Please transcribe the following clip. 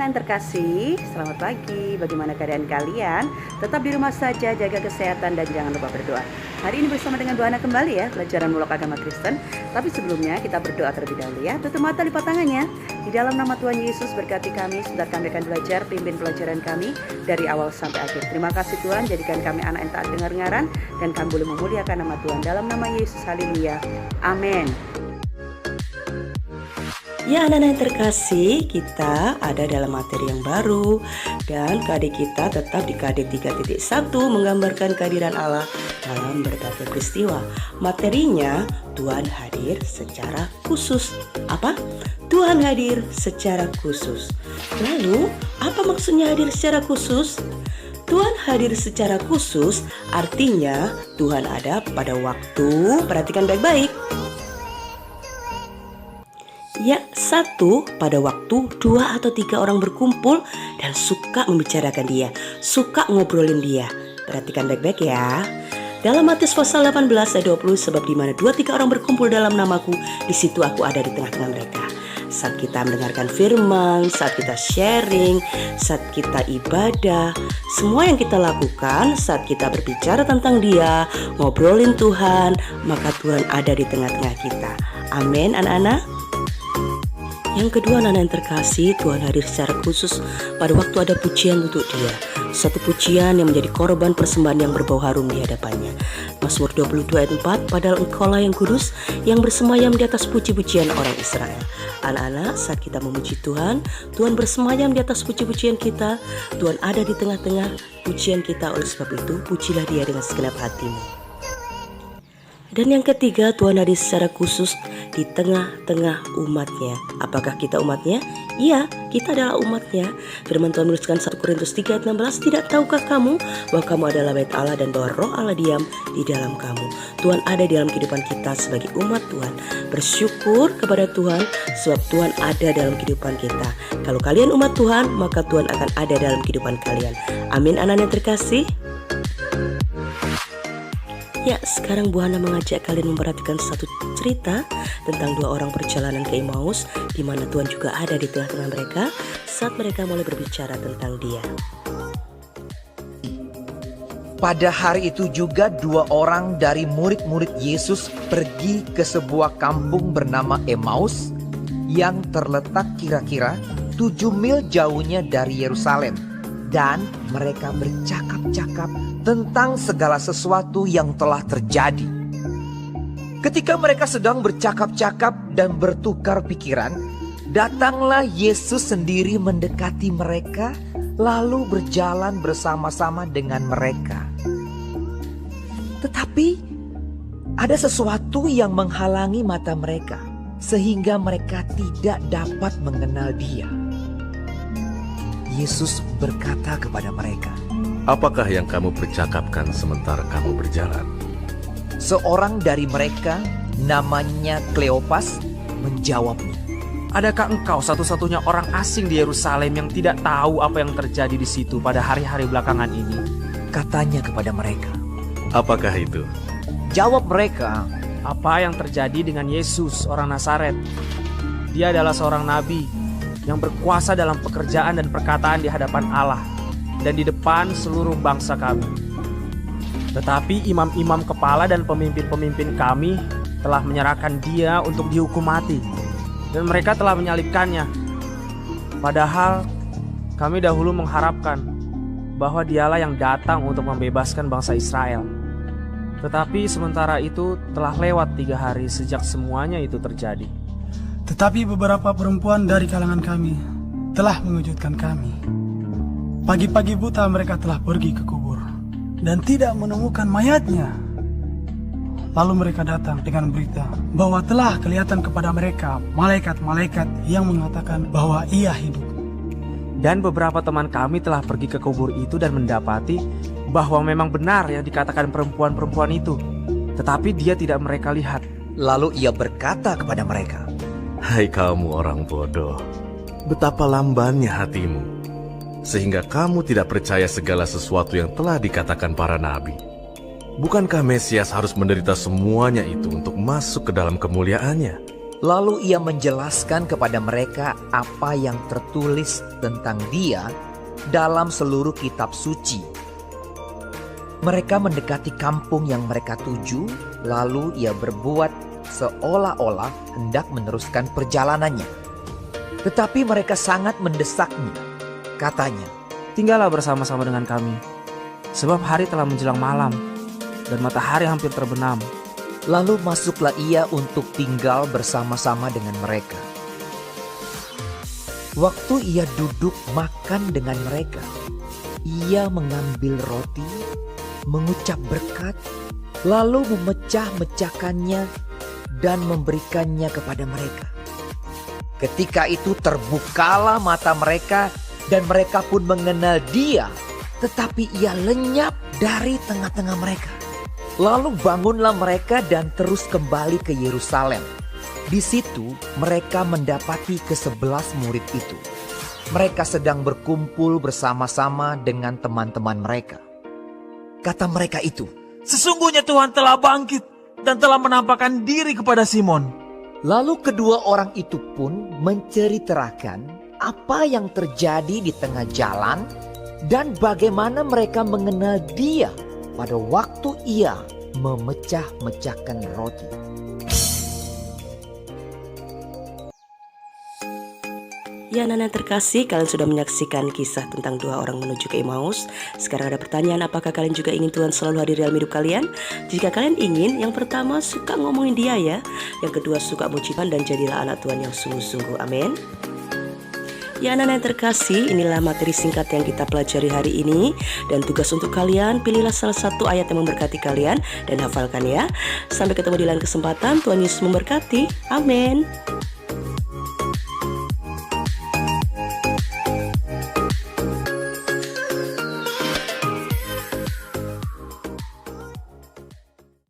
anak-anak yang terkasih, selamat pagi. Bagaimana keadaan kalian? Tetap di rumah saja, jaga kesehatan dan jangan lupa berdoa. Hari ini bersama dengan Bu Hana kembali ya, pelajaran mulak agama Kristen. Tapi sebelumnya kita berdoa terlebih dahulu ya. Tutup mata, lipat tangannya. Di dalam nama Tuhan Yesus berkati kami, sebentar kami akan belajar, pimpin pelajaran kami dari awal sampai akhir. Terima kasih Tuhan, jadikan kami anak yang taat dengar-dengaran dan kami boleh memuliakan nama Tuhan. Dalam nama Yesus, haleluya. Amin. Ya anak-anak yang terkasih, kita ada dalam materi yang baru dan KD kita tetap di KD 3.1 menggambarkan kehadiran Allah dalam berbagai peristiwa. Materinya Tuhan hadir secara khusus. Apa? Tuhan hadir secara khusus. Lalu, apa maksudnya hadir secara khusus? Tuhan hadir secara khusus artinya Tuhan ada pada waktu, perhatikan baik-baik. Ya, satu, pada waktu 2 atau 3 orang berkumpul dan suka membicarakan dia, suka ngobrolin dia. Perhatikan baik-baik ya. Dalam Matius pasal 18 ayat 20, sebab di mana 2-3 orang berkumpul dalam namaku, di situ aku ada di tengah-tengah mereka. Saat kita mendengarkan firman, saat kita sharing, saat kita ibadah, semua yang kita lakukan saat kita berbicara tentang dia, ngobrolin Tuhan, maka Tuhan ada di tengah-tengah kita. Amin anak-anak. Yang kedua, anak-anak yang terkasih, Tuhan hadir secara khusus pada waktu ada pujian untuk dia. Satu pujian yang menjadi korban persembahan yang berbau harum di hadapannya. Mazmur 22 ayat 4, padahal engkaulah yang kudus, yang bersemayam di atas puji-pujian orang Israel. Anak-anak, saat kita memuji Tuhan, Tuhan bersemayam di atas puji-pujian kita. Tuhan ada di tengah-tengah pujian kita, oleh sebab itu pujilah dia dengan segenap hatimu. Dan yang ketiga, Tuhan hadir secara khusus di tengah-tengah umatnya. Apakah kita umatnya? Iya, kita adalah umatnya. Firman Tuhan menuliskan 1 Korintus 3 ayat 16, tidak tahukah kamu bahwa kamu adalah bait Allah dan bahwa roh Allah diam di dalam kamu. Tuhan ada di dalam kehidupan kita sebagai umat Tuhan. Bersyukur kepada Tuhan sebab Tuhan ada dalam kehidupan kita. Kalau kalian umat Tuhan, maka Tuhan akan ada dalam kehidupan kalian. Amin anak-anak yang terkasih. Ya, sekarang Bu Hana mengajak kalian memperhatikan satu cerita tentang 2 orang perjalanan ke Emmaus, di mana Tuhan juga ada di tengah-tengah mereka saat mereka mulai berbicara tentang dia. Pada hari itu juga 2 orang dari murid-murid Yesus pergi ke sebuah kampung bernama Emmaus yang terletak kira-kira 7 mil jauhnya dari Yerusalem. Dan mereka bercakap-cakap tentang segala sesuatu yang telah terjadi. Ketika mereka sedang bercakap-cakap dan bertukar pikiran, datanglah Yesus sendiri mendekati mereka, lalu berjalan bersama-sama dengan mereka. Tetapi ada sesuatu yang menghalangi mata mereka, sehingga mereka tidak dapat mengenal Dia. Yesus berkata kepada mereka, apakah yang kamu percakapkan sementara kamu berjalan? Seorang dari mereka, namanya Kleopas, menjawabnya, adakah engkau satu-satunya orang asing di Yerusalem yang tidak tahu apa yang terjadi di situ pada hari-hari belakangan ini? Katanya kepada mereka. Apakah itu? Jawab mereka, apa yang terjadi dengan Yesus, orang Nazaret? Dia adalah seorang nabi yang berkuasa dalam pekerjaan dan perkataan di hadapan Allah dan di depan seluruh bangsa kami. Tetapi imam-imam kepala dan pemimpin-pemimpin kami telah menyerahkan dia untuk dihukum mati, dan mereka telah menyalibkannya. Padahal kami dahulu mengharapkan bahwa dialah yang datang untuk membebaskan bangsa Israel. Tetapi sementara itu telah lewat 3 hari sejak semuanya itu terjadi. Tetapi beberapa perempuan dari kalangan kami telah mengejutkan kami. Pagi-pagi buta mereka telah pergi ke kubur dan tidak menemukan mayatnya. Lalu mereka datang dengan berita bahwa telah kelihatan kepada mereka malaikat-malaikat yang mengatakan bahwa ia hidup. Dan beberapa teman kami telah pergi ke kubur itu dan mendapati bahwa memang benar yang dikatakan perempuan-perempuan itu. Tetapi dia tidak mereka lihat. lalu ia berkata kepada mereka, Hai kamu orang bodoh, betapa lambannya hatimu, sehingga kamu tidak percaya segala sesuatu yang telah dikatakan para nabi. Bukankah Mesias harus menderita semuanya itu untuk masuk ke dalam kemuliaannya? Lalu ia menjelaskan kepada mereka apa yang tertulis tentang dia dalam seluruh kitab suci. Mereka mendekati kampung yang mereka tuju, lalu ia berbuat seolah-olah hendak meneruskan perjalanannya. Tetapi mereka sangat mendesaknya. Katanya, Tinggallah bersama-sama dengan kami, sebab hari telah menjelang malam dan matahari hampir terbenam. lalu masuklah ia untuk tinggal bersama-sama dengan mereka. Waktu ia duduk makan dengan mereka, ia mengambil roti, mengucap berkat, lalu memecah-mecahkannya dan memberikannya kepada mereka. Ketika itu terbukalah mata mereka dan mereka pun mengenal dia, tetapi ia lenyap dari tengah-tengah mereka. Lalu bangunlah mereka dan terus kembali ke Yerusalem. Di situ mereka mendapati ke-11 murid itu. Mereka sedang berkumpul bersama-sama dengan teman-teman mereka. Kata mereka itu, Sesungguhnya Tuhan telah bangkit dan telah menampakkan diri kepada Simon. lalu kedua orang itu pun menceritakan apa yang terjadi di tengah jalan dan bagaimana mereka mengenal dia pada waktu ia memecah-mecahkan roti. Ya anak-anak terkasih, kalian sudah menyaksikan kisah tentang dua orang menuju ke Emmaus. Sekarang ada pertanyaan, apakah kalian juga ingin Tuhan selalu hadir dalam hidup kalian? Jika kalian ingin, yang pertama suka ngomongin dia ya. Yang kedua suka muji Tuhan dan jadilah anak Tuhan yang sungguh-sungguh. Amin. Ya anak-anak yang terkasih, inilah materi singkat yang kita pelajari hari ini. Dan tugas untuk kalian, pilihlah salah satu ayat yang memberkati kalian dan hafalkan ya. Sampai ketemu di lain kesempatan, Tuhan Yesus memberkati. Amin.